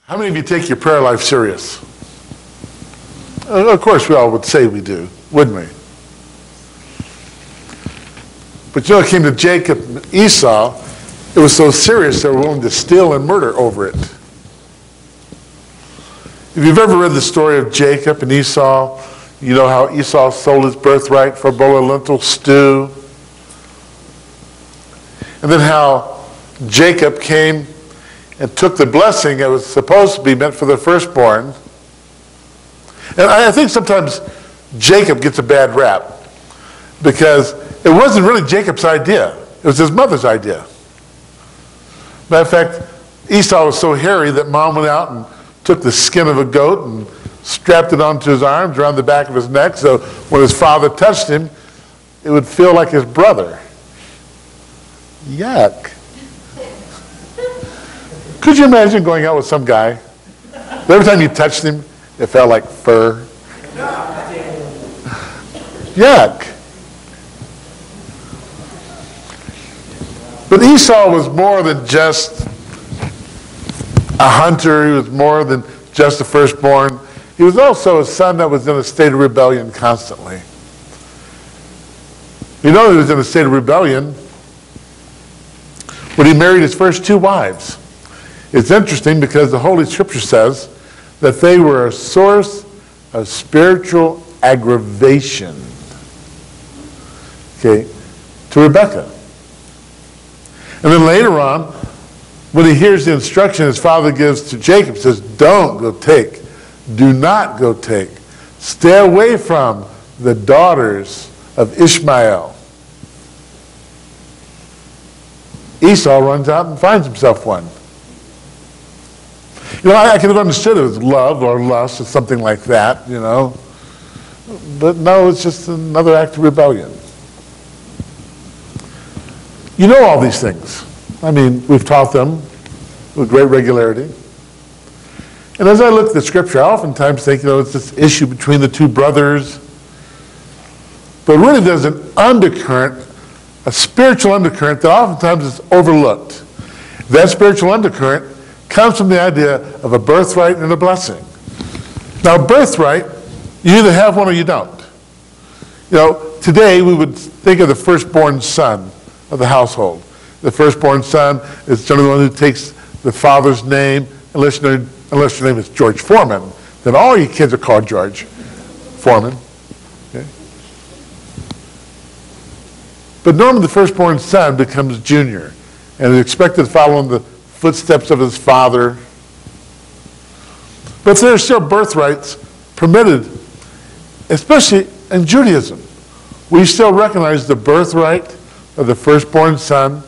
How many of you take your prayer life serious? Of course, we all would say we do, wouldn't we? But you know, it came to Jacob and Esau, it was so serious they were willing to steal and murder over it. If you've ever read the story of Jacob and Esau, you know how Esau sold his birthright for a bowl of lentil stew. And then how Jacob came and took the blessing that was supposed to be meant for the firstborn. And I think sometimes Jacob gets a bad rap because it wasn't really Jacob's idea. It was his mother's idea. Matter of fact, Esau was so hairy that mom went out and took the skin of a goat and strapped it onto his arms around the back of his neck so when his father touched him, it would feel like his brother. Yuck. Could you imagine going out with some guy? Every time you touched him, it felt like fur. Yuck. But Esau was more than just a hunter. He was more than just a firstborn. He was also a son that was in a state of rebellion constantly. You know he was in a state of rebellion when he married his first two wives. It's interesting because the Holy Scripture says that they were a source of spiritual aggravation, okay, to Rebekah. And then later on, when he hears the instruction his father gives to Jacob, says, don't go take, do not go take, stay away from the daughters of Ishmael. Esau runs out and finds himself one. You know, I could have understood it as love or lust or something like that, you know. But no, it's just another act of rebellion. You know all these things. I mean, we've taught them with great regularity. And as I look at the Scripture, I oftentimes think, you know, it's this issue between the two brothers. But really there's an undercurrent, a spiritual undercurrent that oftentimes is overlooked. That spiritual undercurrent comes from the idea of a birthright and a blessing. Now, birthright, you either have one or you don't. You know, today we would think of the firstborn son of the household. The firstborn son is generally the one who takes the father's name, unless your name is George Foreman, then all your kids are called George Foreman. Okay? But normally the firstborn son becomes junior and is expected to follow in the footsteps of his father. But there are still birthrights permitted, especially in Judaism. We still recognize the birthright of the firstborn son,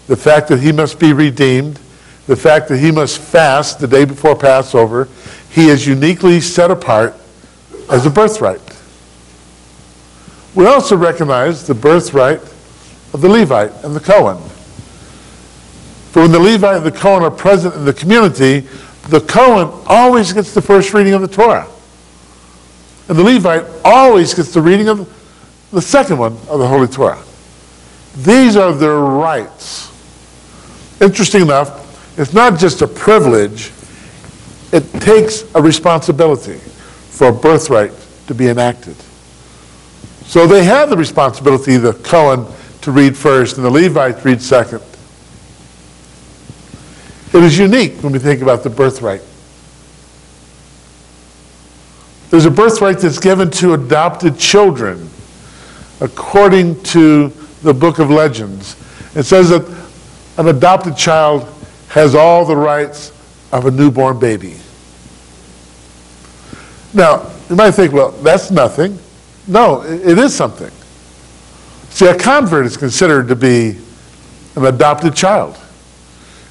the fact that he must be redeemed, the fact that he must fast the day before Passover. He is uniquely set apart as a birthright. We also recognize the birthright of the Levite and the Cohen. For when the Levite and the Cohen are present in the community, the Cohen always gets the first reading of the Torah. And the Levite always gets the reading of the second one of the Holy Torah. These are their rights. Interesting enough, it's not just a privilege, it takes a responsibility for a birthright to be enacted. So they have the responsibility, the Cohen, to read first and the Levite to read second. It is unique when we think about the birthright. There's a birthright that's given to adopted children, according to the book of Legends. It says that an adopted child has all the rights of a newborn baby. Now, you might think, well, that's nothing. No, it is something. See, a convert is considered to be an adopted child.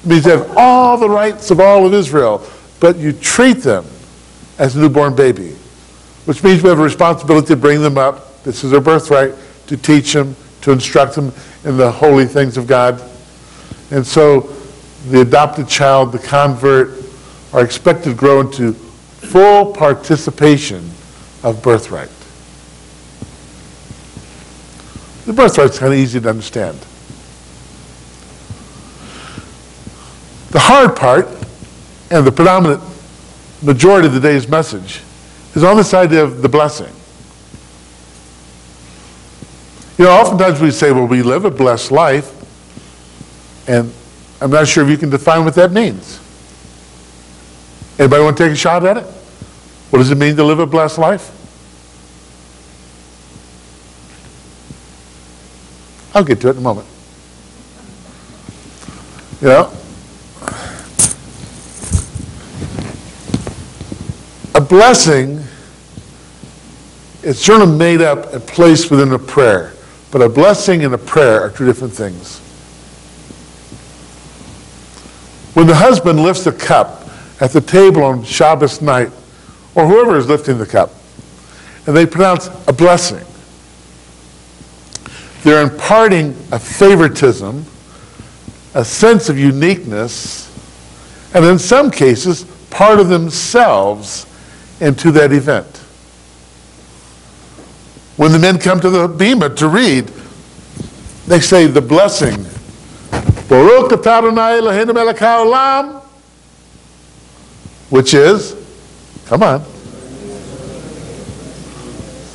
It means they have all the rights of all of Israel, but you treat them as a newborn baby, which means we have a responsibility to bring them up. This is their birthright, to teach them, to instruct them in the holy things of God. And so the adopted child, the convert, are expected to grow into full participation of birthright. The birthright's kind of easy to understand. The hard part, and the predominant majority of the day's message is on this idea of the blessing. You know, oftentimes we say, well, we live a blessed life, and I'm not sure if you can define what that means. Anybody want to take a shot at it? What does it mean to live a blessed life? I'll get to it in a moment. You know, a blessing is sort of made up and placed within a prayer. But a blessing and a prayer are two different things. When the husband lifts a cup at the table on Shabbos night, or whoever is lifting the cup, and they pronounce a blessing, they're imparting a favoritism, a sense of uniqueness, and in some cases, part of themselves into that event. When the men come to the bema to read, they say the blessing, Baruch atah Adonai Eloheinu melech haolam, which is, come on,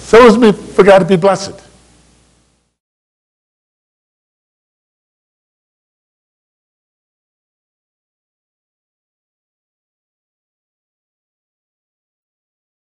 so as we forgot to be blessed.